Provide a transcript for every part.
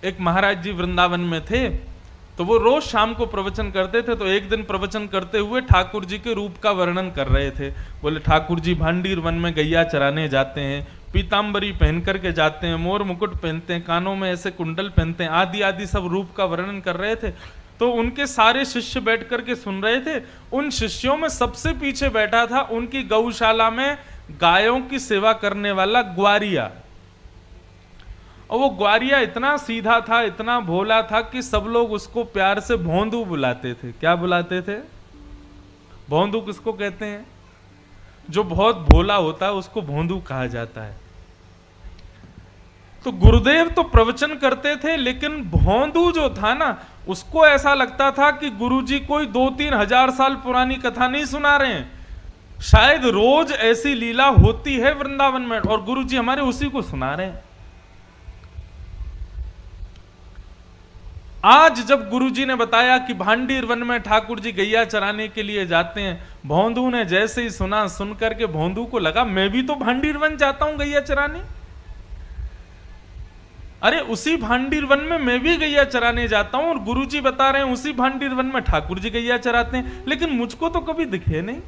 एक महाराज जी वृंदावन में थे, तो वो रोज शाम को प्रवचन करते थे। तो एक दिन प्रवचन करते हुए ठाकुर जी के रूप का वर्णन कर रहे थे। बोले ठाकुर जी भांडीर वन में गैया चराने जाते हैं, पीताम्बरी पहन करके जाते हैं, मोर मुकुट पहनते हैं, कानों में ऐसे कुंडल पहनते हैं, आदि आदि सब रूप का वर्णन कर रहे थे। तो उनके सारे शिष्य बैठ करके सुन रहे थे। उन शिष्यों में सबसे पीछे बैठा था उनकी गौशाला में गायों की सेवा करने वाला ग्वारिया। और वो ग्वारिया इतना सीधा था, इतना भोला था कि सब लोग उसको प्यार से भोंदू बुलाते थे। क्या बुलाते थे? भोंदू किसको कहते हैं? जो बहुत भोला होता है उसको भोंदू कहा जाता है। तो गुरुदेव तो प्रवचन करते थे, लेकिन भोंदू जो था ना, उसको ऐसा लगता था कि गुरुजी कोई 2-3 हजार साल पुरानी कथा नहीं सुना रहे हैं, शायद रोज ऐसी लीला होती है वृंदावन में और गुरुजी हमारे उसी को सुना रहे हैं। आज जब गुरुजी ने बताया कि भांडीर वन में ठाकुर जी गैया चराने के लिए जाते हैं, भोंदू ने जैसे ही सुना, सुन करके भोंदू को लगा मैं भी तो भांडीर वन जाता हूं गैया चराने। अरे उसी भांडीर वन में मैं भी गैया चराने जाता हूं और गुरुजी बता रहे हैं उसी भांडीर वन में ठाकुर जी गैया चराते हैं, लेकिन मुझको तो कभी दिखे नहीं।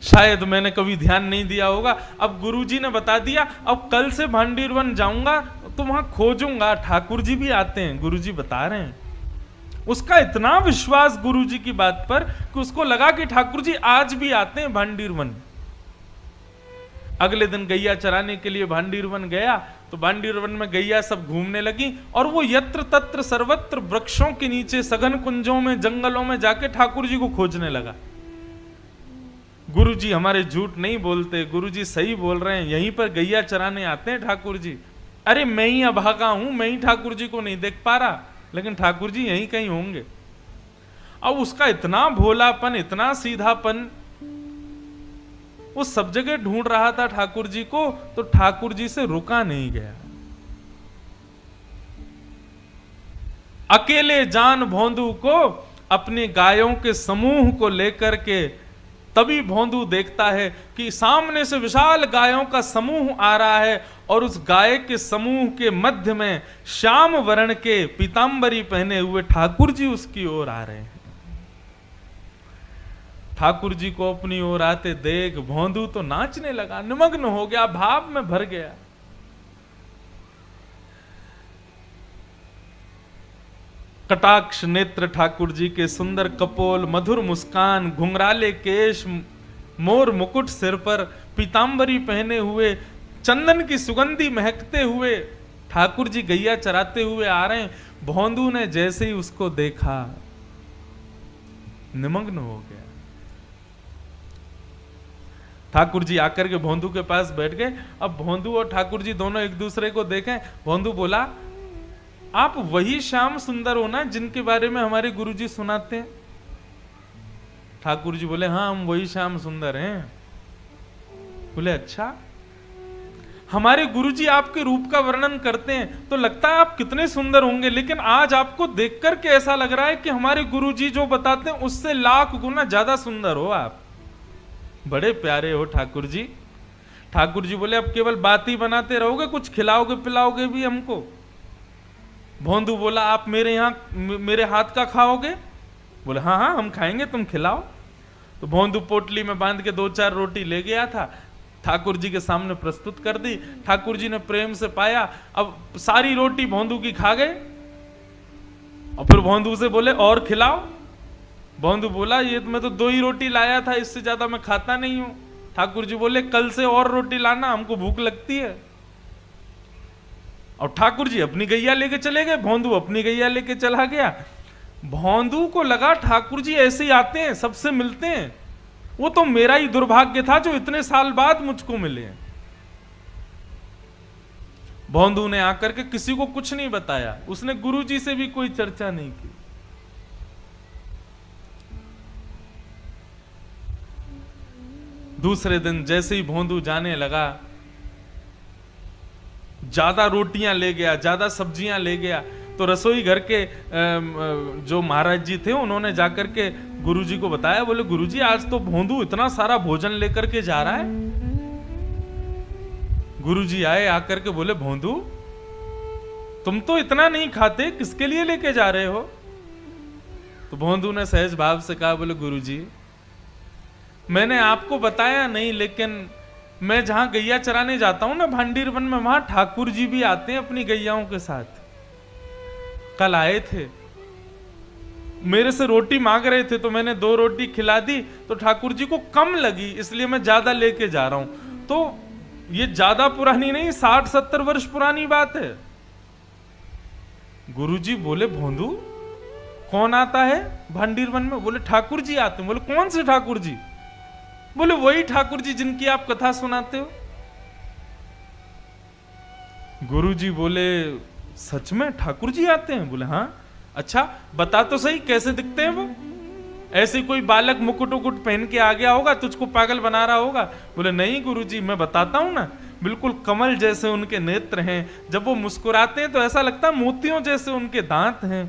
शायद मैंने कभी ध्यान नहीं दिया होगा। अब गुरुजी ने बता दिया, अब कल से भांडीर वन जाऊंगा तो वहां खोजूंगा ठाकुर जी भी आते हैं, गुरुजी बता रहे हैं। उसका इतना विश्वास गुरुजी की बात पर कि उसको लगा कि ठाकुर जी आज भी आते हैं भांडीर वन। अगले दिन गैया चराने के लिए भांडीर वन गया तो भांडीर वन में गैया सब घूमने लगी और वो यत्र तत्र सर्वत्र वृक्षों के नीचे, सघन कुंजों में, जंगलों में जाके ठाकुर जी को खोजने लगा। गुरुजी हमारे झूठ नहीं बोलते, गुरुजी सही बोल रहे हैं, यहीं पर गैया चराने आते हैं ठाकुर जी। अरे मैं ही अभागा हूं, मैं ही ठाकुर जी को नहीं देख पा रहा, लेकिन ठाकुर जी यहीं कहीं होंगे। अब उसका इतना भोलापन, इतना सीधापन, वो सब जगह ढूंढ रहा था ठाकुर जी को, तो ठाकुर जी से रुका नहीं गया। अकेले जान भोंदू को अपनी गायों के समूह को लेकर के, तभी भोंदू देखता है कि सामने से विशाल गायों का समूह आ रहा है और उस गाय के समूह के मध्य में श्याम वर्ण के पीतांबरी पहने हुए ठाकुर जी उसकी ओर आ रहे हैं। ठाकुर जी को अपनी ओर आते देख भोंदू तो नाचने लगा, निमग्न हो गया, भाव में भर गया। कटाक्ष नेत्र ठाकुर जी के, सुंदर कपोल, मधुर मुस्कान, घुंघराले केश, मोर मुकुट सिर पर, पीतांबरी पहने हुए, चंदन की सुगंधी महकते हुए ठाकुर जी गैया चराते हुए आ रहे हैं। भोंदू ने जैसे ही उसको देखा निमग्न हो गया। ठाकुर जी आकर के भोंदू के पास बैठ गए। अब भोंदू और ठाकुर जी दोनों एक दूसरे को देखें। भोंदू बोला, आप वही श्याम सुंदर हो ना जिनके बारे में हमारे गुरुजी सुनाते हैं? ठाकुर जी बोले, हाँ हम वही श्याम सुंदर हैं। बोले, अच्छा। हमारे गुरुजी आपके रूप का वर्णन करते हैं तो लगता है आप कितने सुंदर होंगे, लेकिन आज आपको देख करके ऐसा लग रहा है कि हमारे गुरुजी जो बताते हैं उससे लाख गुना ज्यादा सुंदर हो आप। बड़े प्यारे हो ठाकुर जी। ठाकुर जी बोले, अब केवल बात ही बनाते रहोगे, कुछ खिलाओगे पिलाओगे भी हमको? भोंदू बोला, आप मेरे यहाँ मेरे हाथ का खाओगे? बोले, हाँ हाँ हम खाएंगे, तुम खिलाओ। तो भोंदू पोटली में बांध के 2-4 रोटी ले गया था, ठाकुर जी के सामने प्रस्तुत कर दी। ठाकुर जी ने प्रेम से पाया। अब सारी रोटी भोंदू की खा गए और फिर भोंदू से बोले, और खिलाओ। भोंदू बोला, ये मैं तो 2 ही रोटी लाया था, इससे ज्यादा मैं खाता नहीं हूं। ठाकुर जी बोले, कल से और रोटी लाना, हमको भूख लगती है। और ठाकुर जी अपनी गैया लेके चले गए, भोंदू अपनी गैया लेके चला गया। भोंदू को लगा ठाकुर जी ऐसे ही आते हैं, सबसे मिलते हैं, वो तो मेरा ही दुर्भाग्य था जो इतने साल बाद मुझको मिले। भोंदू ने आकर के किसी को कुछ नहीं बताया, उसने गुरुजी से भी कोई चर्चा नहीं की। दूसरे दिन जैसे ही भोंदू जाने लगा, ज्यादा रोटियां ले गया, ज्यादा सब्जियां ले गया। तो रसोई घर के जो महाराज जी थे उन्होंने जाकर के गुरुजी को बताया। बोले, गुरुजी आज तो भोंदू इतना सारा भोजन लेकर के जा रहा है। गुरुजी आए, आकर के बोले भोंदू तुम तो इतना नहीं खाते, किसके लिए लेके जा रहे हो? तो भोंदू ने सहज भाव से कहा, बोले गुरुजी मैंने आपको बताया नहीं, लेकिन मैं जहां गैया चराने जाता हूं ना भांडीर वन में, वहां ठाकुर जी भी आते हैं अपनी गैयाओं के साथ। कल आए थे, मेरे से रोटी मांग रहे थे, तो मैंने 2 रोटी खिला दी, तो ठाकुर जी को कम लगी, इसलिए मैं ज्यादा लेके जा रहा हूं। तो ये ज्यादा पुरानी नहीं, 60-70 वर्ष पुरानी बात है। गुरुजी बोले भोंदू कौन आता है भांडीर वन में? बोले ठाकुर जी आते हैं। बोले कौन से ठाकुर जी? बोले वही ठाकुर जी जिनकी आप कथा सुनाते हो। गुरुजी बोले सच में ठाकुर जी आते हैं? बोले हाँ। अच्छा बता तो सही कैसे दिखते हैं वो? ऐसे कोई बालक मुकुट उकुट पहन के आ गया होगा, तुझको पागल बना रहा होगा? बोले नहीं गुरुजी मैं बताता हूं ना, बिल्कुल कमल जैसे उनके नेत्र हैं, जब वो मुस्कुराते हैं तो ऐसा लगता है मोतियों जैसे उनके दांत हैं,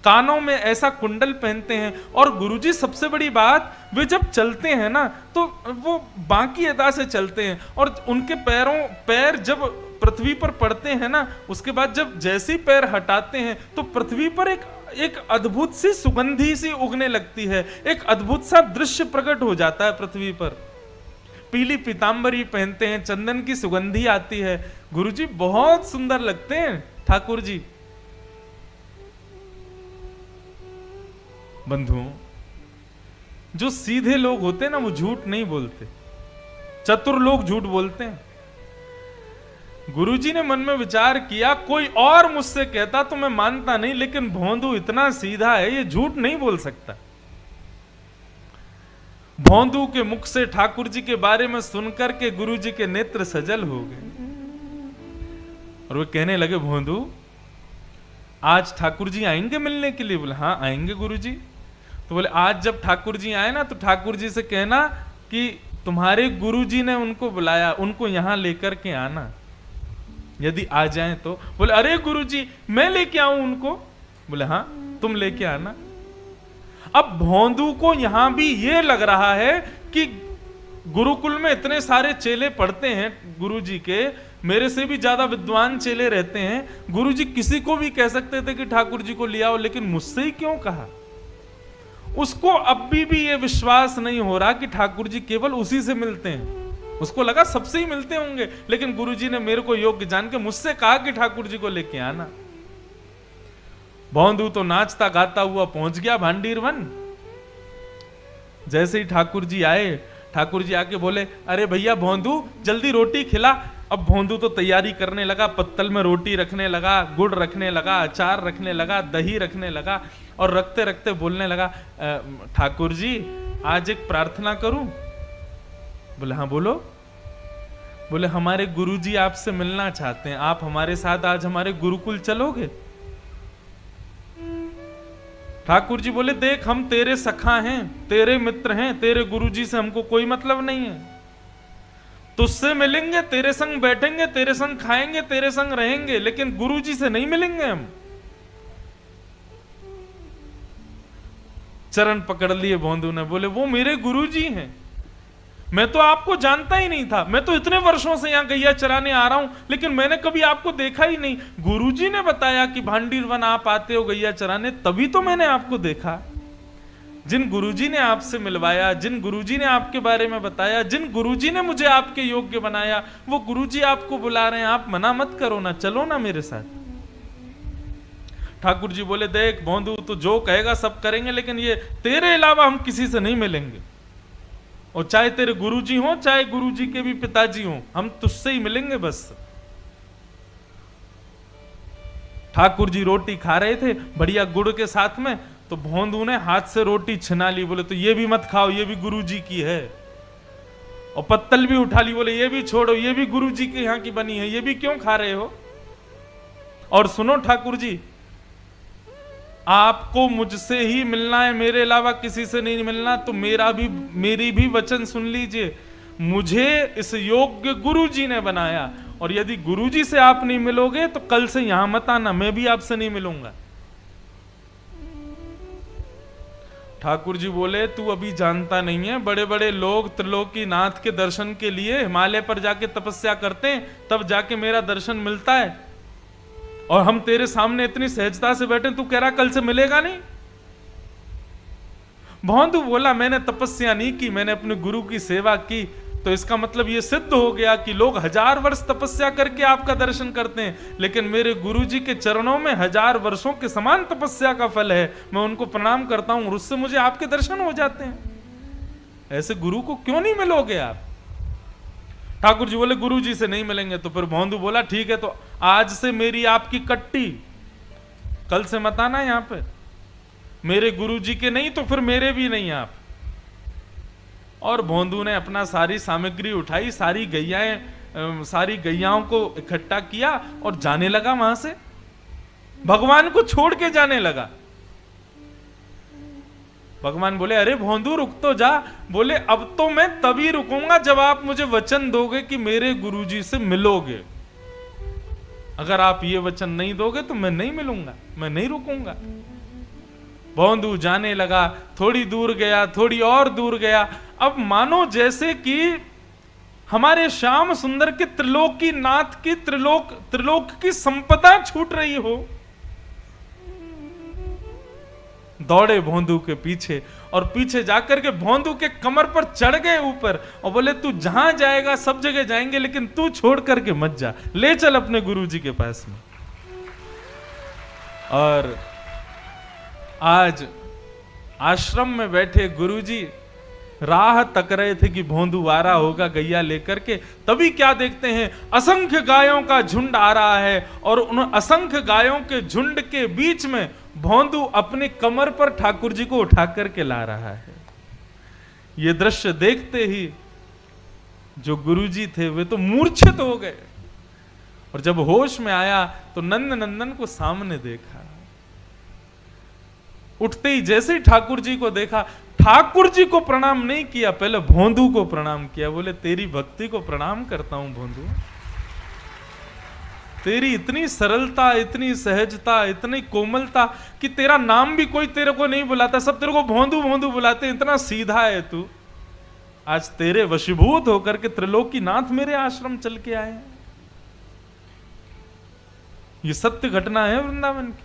कानों में ऐसा कुंडल पहनते हैं, और गुरुजी सबसे बड़ी बात, वे जब चलते हैं ना तो वो बांकी अदा से चलते हैं, और उनके पैर जब पृथ्वी पर पड़ते हैं ना, उसके बाद जब जैसे ही पैर हटाते हैं तो पृथ्वी पर एक अद्भुत सी सुगंधी सी उगने लगती है, एक अद्भुत सा दृश्य प्रकट हो जाता है पृथ्वी पर। पीली पीतांबरी पहनते हैं, चंदन की सुगंधी आती है, गुरुजी बहुत सुंदर लगते हैं ठाकुर जी। बंधुओं, जो सीधे लोग होते हैं ना वो झूठ नहीं बोलते, चतुर लोग झूठ बोलते हैं। गुरुजी ने मन में विचार किया, कोई और मुझसे कहता तो मैं मानता नहीं, लेकिन भोंदू इतना सीधा है, ये झूठ नहीं बोल सकता। भोंदू के मुख से ठाकुर जी के बारे में सुनकर के गुरुजी के नेत्र सजल हो गए, और वे कहने लगे भोंदू आज ठाकुर जी आएंगे मिलने के लिए? बोले हाँ आएंगे गुरुजी। तो बोले आज जब ठाकुर जी आए ना तो ठाकुर जी से कहना कि तुम्हारे गुरुजी ने उनको बुलाया, उनको यहां लेकर के आना, यदि आ जाएं तो। बोले अरे गुरुजी मैं लेके आऊं उनको? बोले हाँ तुम लेके आना। अब भोंदू को यहां भी ये लग रहा है कि गुरुकुल में इतने सारे चेले पढ़ते हैं गुरुजी के, मेरे से भी ज्यादा विद्वान चेले रहते हैं, गुरुजी किसी को भी कह सकते थे कि ठाकुर जी को ले आओ, लेकिन मुझसे ही क्यों कहा? उसको अब भी ये विश्वास नहीं हो रहा कि ठाकुर जी केवल उसी से मिलते हैं। उसको लगा सबसे ही मिलते होंगे, लेकिन गुरुजी ने मेरे को योग्य जान के मुझसे कहा कि ठाकुर जी को लेके आना। भोंदू तो नाचता गाता हुआ पहुंच गया भांडीर वन। जैसे ही ठाकुर जी आए, ठाकुर जी आके बोले अरे भैया भोंदू जल्दी रोटी खिला। अब भोंदू तो तैयारी करने लगा, पत्तल में रोटी रखने लगा, गुड़ रखने लगा, अचार रखने लगा, दही रखने लगा, और रखते रखते बोलने लगा ठाकुर जी आज एक प्रार्थना करूं? बोले हाँ बोलो। बोले हमारे गुरुजी आपसे मिलना चाहते हैं, आप हमारे साथ आज हमारे गुरुकुल चलोगे? ठाकुर जी बोले देख हम तेरे सखा हैं, तेरे मित्र हैं, तेरे गुरुजी से हमको कोई मतलब नहीं है, तुझसे मिलेंगे, तेरे संग बैठेंगे, तेरे संग खाएंगे, तेरे संग रहेंगे, लेकिन गुरुजी से नहीं मिलेंगे हम। चरण पकड़ लिए भोंदू ने, बोले वो मेरे गुरुजी हैं, मैं तो आपको जानता ही नहीं था, मैं तो इतने वर्षों से यहां गैया चराने आ रहा हूं, लेकिन मैंने कभी आपको देखा ही नहीं। गुरुजी ने बताया कि भांडीर वन आप आते हो गैया चराने, तभी तो मैंने आपको देखा। जिन गुरुजी ने आपसे मिलवाया, जिन गुरुजी ने आपके बारे में बताया, जिन गुरुजी ने मुझे आपके योग्य बनाया, वो गुरुजी आपको बुला रहे हैं, आप मना मत करो ना, चलो ना मेरे साथ। ठाकुर जी बोले देख भोंदू तू जो कहेगा सब करेंगे, लेकिन ये तेरे अलावा हम किसी से नहीं मिलेंगे, और चाहे तेरे गुरुजी हो चाहे गुरुजी के भी पिताजी हो, हम तुझसे ही मिलेंगे बस। ठाकुर जी रोटी खा रहे थे बढ़िया गुड़ के साथ में, तो भोंदू ने हाथ से रोटी छिना ली, बोले तो ये भी मत खाओ, ये भी गुरुजी की है। और पत्तल भी उठा ली, बोले ये भी छोड़ो, ये भी गुरुजी के यहाँ की बनी है, ये भी क्यों खा रहे हो? और सुनो ठाकुर जी, आपको मुझसे ही मिलना है, मेरे अलावा किसी से नहीं मिलना, तो मेरी भी वचन सुन लीजिए। मुझे इस योग्य गुरुजी ने बनाया, और यदि गुरुजी से आप नहीं मिलोगे तो कल से यहां मत आना, मैं भी आपसे नहीं मिलूंगा। ठाकुर जी बोले तू अभी जानता नहीं है, बड़े बड़े लोग त्रिलोकीनाथ के दर्शन के लिए हिमालय पर जाके तपस्या करते हैं, तब जाके मेरा दर्शन मिलता है, और हम तेरे सामने इतनी सहजता से बैठे, तू कह रहा कल से मिलेगा नहीं। भौंदू बोला मैंने तपस्या नहीं की, मैंने अपने गुरु की सेवा की, तो इसका मतलब यह सिद्ध हो गया कि लोग 1000 वर्ष तपस्या करके आपका दर्शन करते हैं, लेकिन मेरे गुरु जी के चरणों में 1000 वर्षों के समान तपस्या का फल है, मैं उनको प्रणाम करता हूं और उससे मुझे आपके दर्शन हो जाते हैं। ऐसे गुरु को क्यों नहीं मिलोगे आप? ठाकुर जी बोले गुरु जी से नहीं मिलेंगे। तो फिर भौंदू बोला ठीक है, तो आज से मेरी आपकी कट्टी, कल से मत आना यहां पे, मेरे गुरु जी के नहीं तो फिर मेरे भी नहीं आप। और भौंदू ने अपना सारी सामग्री उठाई, सारी गैयाओं को इकट्ठा किया और जाने लगा वहां से, भगवान को छोड़ के जाने लगा। भगवान बोले अरे भौंदू रुक तो जा। बोले अब तो मैं तभी रुकूंगा जब आप मुझे वचन दोगे कि मेरे गुरुजी से मिलोगे। अगर आप ये वचन नहीं दोगे तो मैं नहीं मिलूंगा, मैं नहीं रुकूंगा। भौंदू जाने लगा, थोड़ी दूर गया, थोड़ी और दूर गया। अब मानो जैसे कि हमारे श्याम सुंदर के त्रिलोकीनाथ की त्रिलोक की संपदा छूट रही हो। दौड़े भौंदू के पीछे और पीछे जाकर के भौंदू के कमर पर चढ़ गए ऊपर और बोले तू जहां जाएगा सब जगह जाएंगे, लेकिन तू छोड़ करके मत जा, ले चल अपने गुरुजी के पास में। और आज आश्रम में बैठे गुरुजी राह तक रहे थे कि भौंदू आ रहा होगा गैया लेकर के। तभी क्या देखते हैं, असंख्य गायों का झुंड आ रहा है और उन असंख्य गायों के झुंड के बीच में भौंदू अपने कमर पर ठाकुर जी को उठा करके ला रहा है। यह दृश्य देखते ही जो गुरुजी थे वे तो मूर्छित हो गए, और जब होश में आया तो नंद नंदन को सामने देखा। उठते ही जैसे ही ठाकुर जी को देखा, ठाकुर जी को प्रणाम नहीं किया, पहले भौंदू को प्रणाम किया। बोले तेरी भक्ति को प्रणाम करता हूं भौंदू, तेरी इतनी सरलता, इतनी सहजता, इतनी कोमलता कि तेरा नाम भी कोई तेरे को नहीं बुलाता, सब तेरे को भौंदू भौंदू बुलाते, इतना सीधा है तू। आज तेरे वशीभूत होकर के त्रिलोकीनाथ मेरे आश्रम चल के आए। ये सत्य घटना है वृंदावन की।